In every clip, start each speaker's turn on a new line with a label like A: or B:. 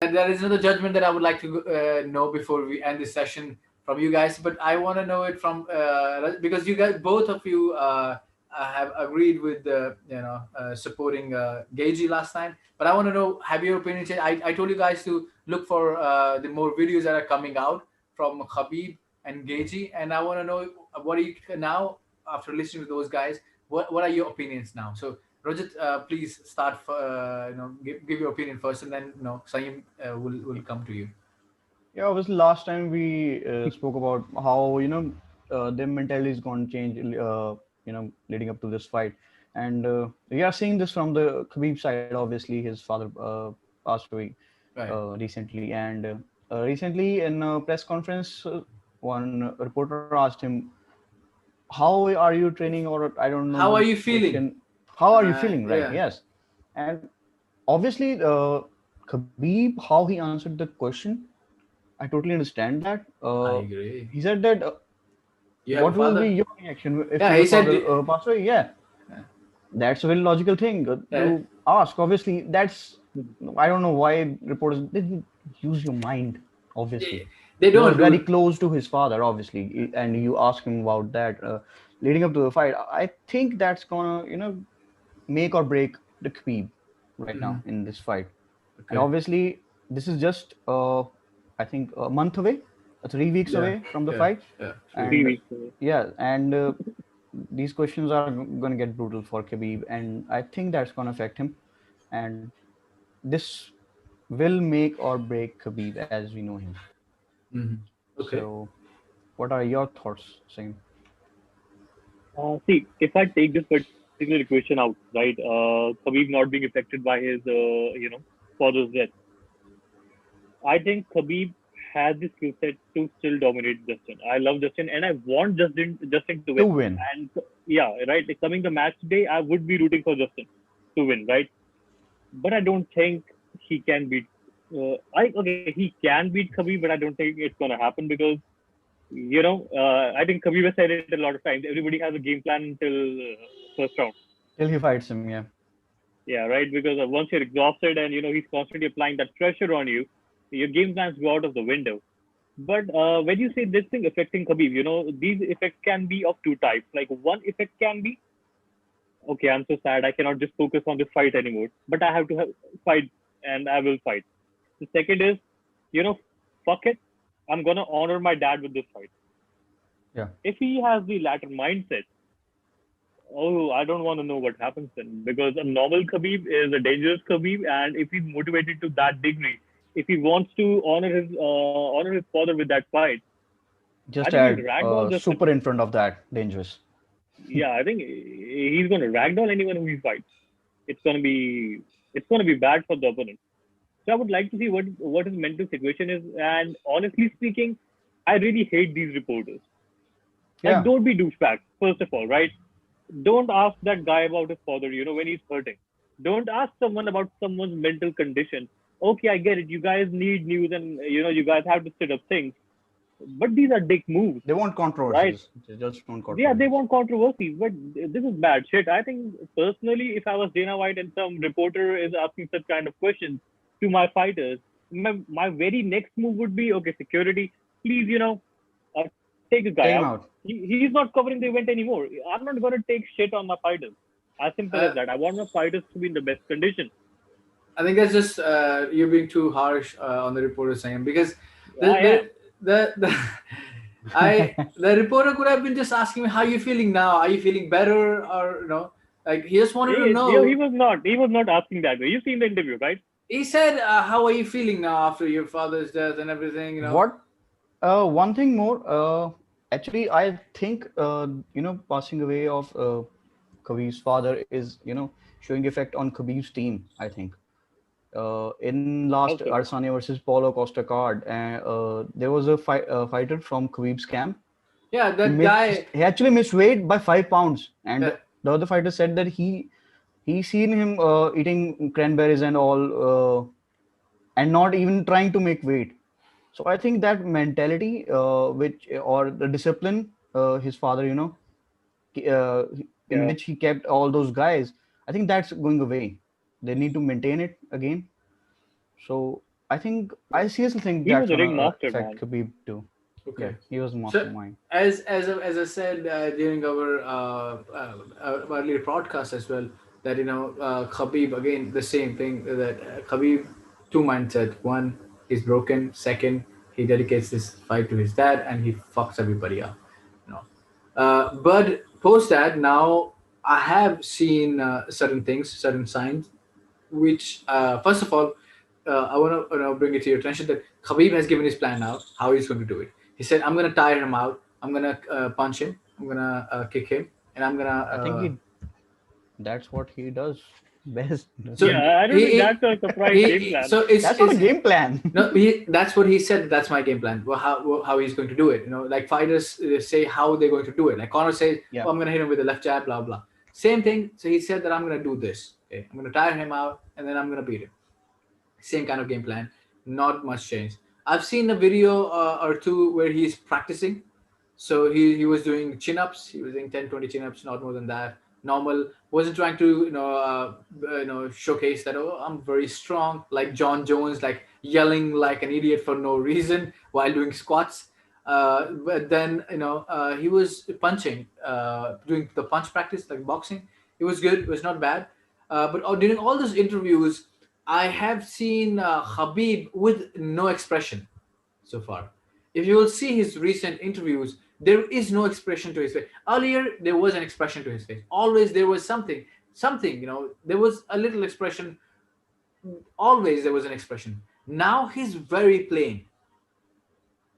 A: There is another judgment that I would like to know before we end this session from you guys, but I want to know it from because you guys, both of you, have agreed with supporting Gaethje last time. But I want to know, have your opinion changed? I told you guys to look for the more videos that are coming out from Khabib and Gaethje, and I want to know what are you now after listening to those guys. What are your opinions now? So Rajat, please start. Give your opinion first, and then Saeem will come to you.
B: Yeah, obviously, last time we spoke about how their mentality is going to change. Leading up to this fight, and we are seeing this from the Khabib side. Obviously, his father passed away
A: Right.
B: recently, and recently in a press conference, one reporter asked him, "How are you training?" Or I don't know
A: How are
B: the
A: you feeling?
B: question. How are you feeling? Right?
A: Yeah,
B: Yes, and obviously, Khabib, how he answered the question, I totally understand that.
A: I agree.
B: He said that
A: You have a
B: what will be
A: father.
B: your reaction if
A: Yeah,
B: your
A: he said.
B: father passed away? Yeah, that's a very logical thing
A: Yeah,
B: to ask. Obviously, that's I don't know why reporters didn't use your mind. Obviously,
A: they
B: he was
A: don't
B: very
A: do.
B: close to his father. Obviously, and you ask him about that leading up to the fight. I think that's gonna make or break the Khabib right now
A: Mhm.
B: in this fight. And
A: Okay.
B: obviously, this is just I think a month away, 3 weeks
A: Yeah,
B: away from the
A: yeah,
B: fight,
A: yeah. 3 weeks.
B: and
C: 3 weeks away.
B: yeah, and these questions are going to get brutal for Khabib, and I think that's going to affect him, and this will make or break Khabib as we know him.
A: Mhm. Okay.
B: So, what are your thoughts, Sam?
C: See, if I take this particular equation out, right, Khabib not being affected by his, father's death, I think Khabib has the skill set to still dominate Justin. I love Justin, and I want Justin to
B: To
C: win.
B: win,
C: And yeah, right. Like, coming the match day, I would be rooting for Justin to win, right? But I don't think he can beat. He can beat Khabib, but I don't think it's gonna happen because I think Khabib has said it a lot of times. Everybody has a game plan until first round.
B: till he fights him, yeah.
C: Yeah, right. Because once you're exhausted and he's constantly applying that pressure on you, your game plans go out of the window. But when you say this thing affecting Khabib, these effects can be of two types. Like one effect can be, okay, I'm so sad, I cannot just focus on this fight anymore, but I have to fight and I will fight. The second is, fuck it, I'm gonna honor my dad with this fight.
B: Yeah.
C: If he has the latter mindset, oh, I don't want to know what happens then because a normal Khabib is a dangerous Khabib, and if he's motivated to that degree, if he wants to honor his father with that fight, I
B: Just
C: think he'll
B: add
C: ragdoll Justin.
B: super in front of that, dangerous.
C: Yeah, I think he's gonna ragdoll anyone who he fights. It's gonna be it's gonna be bad for the opponent. So I would like to see what his mental situation is. And honestly speaking, I really hate these reporters. Like,
B: Yeah,
C: don't be douchebags. First of all, right? Don't ask that guy about his father. When he's hurting. Don't ask someone about someone's mental condition. Okay, I get it. You guys need news, and you guys have to set up things. But these are dick moves,
B: they want
C: right?
B: controversies. They just want
C: Yeah, they
B: controversies.
C: want controversies, but this is bad shit. I think personally, if I was Dana White and some reporter is asking such kind of questions to my fighters, my very next move would be, okay, security, please, take a guy out.
B: Take him out.
C: He's not covering the event anymore. I'm not gonna take shit on my fighters. As simple as
A: Uh,
C: that. I want my fighters to be in the best condition.
A: I think that's just you're being too harsh on the reporter saying because the
C: I
A: the
C: am.
A: the the reporter could have been just asking me how you feeling now. Are you feeling better or like he just wanted to
C: He
A: know.
C: was not. He was not asking that way. You seen the interview, right?
A: He said, "How are you feeling now after your father's death and everything?"
B: What? One thing more. Actually, I think passing away of Khabib's father is showing effect on Khabib's team. I think in
C: How
B: last
C: so?
B: Arsane versus Paulo Costa card, there was a fighter from Khabib's camp.
A: Yeah,
B: He
A: that
B: missed.
A: guy.
B: He actually missed weight by 5 pounds, and
A: Yeah,
B: the other fighter said that he seen him eating cranberries and all, and not even trying to make weight. So I think that mentality, which or the discipline, his father, in
C: Yeah.
B: which he kept all those guys, I think that's going away. They need to maintain it again. So I seriously think
C: He was
B: that's
C: a
B: gonna
C: ringmaster,
B: affect
C: man.
B: Khabib too. Yeah,
A: Okay.
B: he was a
A: So
B: mastermind.
A: as I said during our earlier podcast as well, that Khabib, again the same thing, that Khabib, two mindset. One, he's broken. Second, he dedicates this fight to his dad and he fucks everybody up. You know. But post that, now I have seen certain things, certain signs, which first of all, I want to bring it to your attention that Khabib has given his plan now, how he's going to do it. He said, "I'm going to tire him out. I'm going to punch him. I'm going to kick him, and I'm going to."
B: I think he that's what he does best.
A: So
B: Doesn't
C: Yeah, I don't think
A: he,
C: that's a surprise game
A: he
C: plan.
A: so
B: that's not a
A: it's
B: game plan.
A: no, that's what he said. That's my game plan. Well, how he's going to do it. Like fighters say how they're going to do it. Like Conor says,
B: Yeah,
A: "Oh, I'm going to hit him with a left jab." Blah blah. Same thing. So he said that I'm going to do this. Okay, I'm going to tire him out, and then I'm going to beat him. Same kind of game plan, not much change. I've seen a video or two where he's practicing. So he was doing chin-ups. He was doing 10, 20 chin-ups, not more than that. Normal. Wasn't trying to showcase that, oh, I'm very strong, like John Jones, like yelling like an idiot for no reason while doing squats. But then he was punching, doing the punch practice like boxing. It was good. It was not bad. But during all those interviews, I have seen Habib with no expression so far. If you will see his recent interviews, there is no expression to his face. Earlier, there was an expression to his face. Always there was something. There was a little expression. Always there was an expression. Now he's very plain.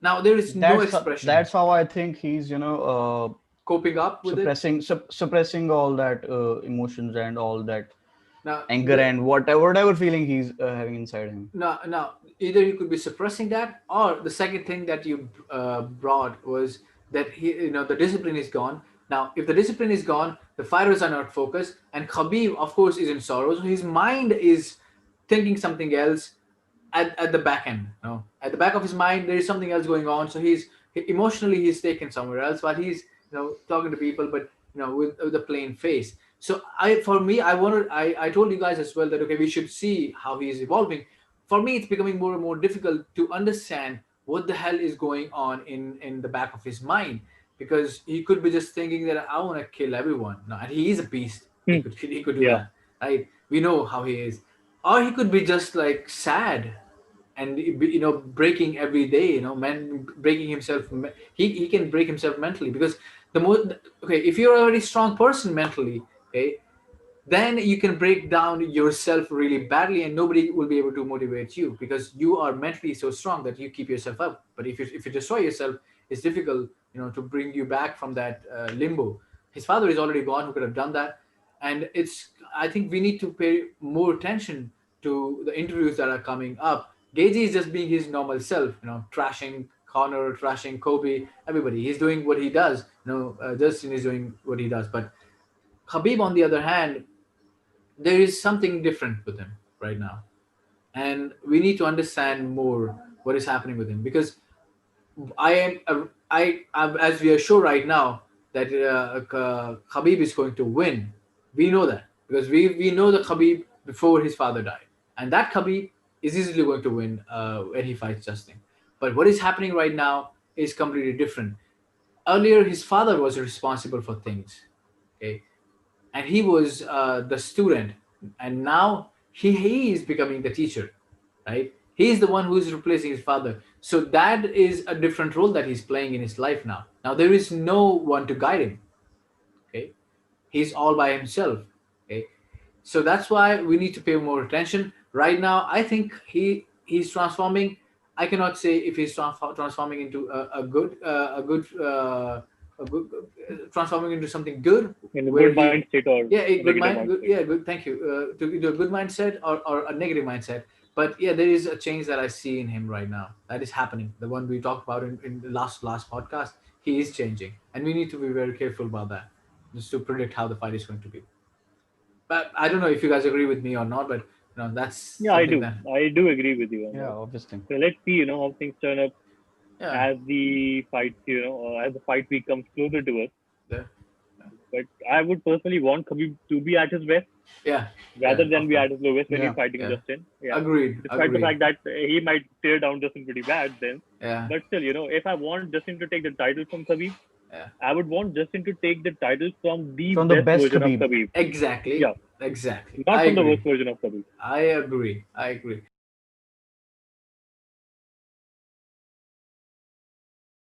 A: Now there is no expression.
B: that's how I think he's
A: Coping up with it.
B: suppressing all that emotions and all that
A: Now,
B: anger and whatever feeling he's having inside him.
A: now, either you could be suppressing that, or the second thing that you brought was that the discipline is gone. Now, if the discipline is gone, the fighters are not focused, and Khabib, of course, is in sorrow. So his mind is thinking something else at the back end. At the back of his mind, there is something else going on. So emotionally he's taken somewhere else, while he's talking to people, but with a plain face. So for me, I told you guys as well that okay, we should see how he is evolving. For me, it's becoming more and more difficult to understand what the hell is going on in the back of his mind, because he could be just thinking that I want to kill everyone. No, and he is a beast. He could do
C: Yeah.
A: that, right? We know how he is. Or he could be just like sad and breaking every day, man, breaking himself. He can break himself mentally, because the more, okay, if you're a very strong person mentally, okay, then you can break down yourself really badly and nobody will be able to motivate you, because you are mentally so strong that you keep yourself up. But if you destroy yourself, it's difficult to bring you back from that limbo. His father is already gone who could have done that. And I think we need to pay more attention to the interviews that are coming up. Gaethje is just being his normal self, trashing Connor, trashing Kobe, everybody. He's doing what he does. Justin is doing what he does. But Khabib, on the other hand, there is something different with him right now, and we need to understand more what is happening with him, because as we are sure right now that Khabib is going to win. We know that because we know the Khabib before his father died, and that Khabib is easily going to win when he fights Justin. But what is happening right now is completely different. Earlier, his father was responsible for things, okay, and he was the student, and now he is becoming the teacher, right? He is the one who is replacing his father. So that is a different role that he's playing in his life now. Now there is no one to guide him, okay? He's all by himself, okay? So that's why we need to pay more attention right now. I think he's transforming. I cannot say if he's transforming into a good transforming into something good,
C: In a
A: where
C: good
A: he,
C: mindset or
A: yeah, a good
C: negative
A: mind, good,
C: mindset.
A: yeah, good, thank you, to either a good mindset or a negative mindset. But yeah, there is a change that I see in him right now that is happening, the one we talked about in the last podcast. He is changing, and we need to be very careful about that, just to predict how the fight is going to be. But I don't know if you guys agree with me or not, but that's
C: Yeah, I
A: something
C: do.
A: that,
C: I do agree with you on
B: Yeah,
C: that.
B: obviously.
C: So let's see, how things turn up
A: yeah,
C: as the fight, as the fight week comes closer to us.
A: yeah.
C: But I would personally want Khabib to be at his best
A: Yeah,
C: rather
A: yeah,
C: than
A: of
C: be
A: course.
C: at his lowest when
B: Yeah.
C: he's fighting
A: Yeah,
C: Justin. Yeah.
A: agreed,
C: Despite the
A: agreed.
C: fact that he might tear down Justin pretty bad then.
A: Yeah,
C: But still, if I want Justin to take the title from Khabib,
A: yeah,
C: I would want Justin to take the title from the
B: From the
C: best
B: best
C: version of
B: Khabib.
C: Khabib.
A: exactly,
C: Yeah,
A: exactly.
C: not
A: I
C: from the worst
A: agree.
C: version of Khabib.
A: I agree. I agree.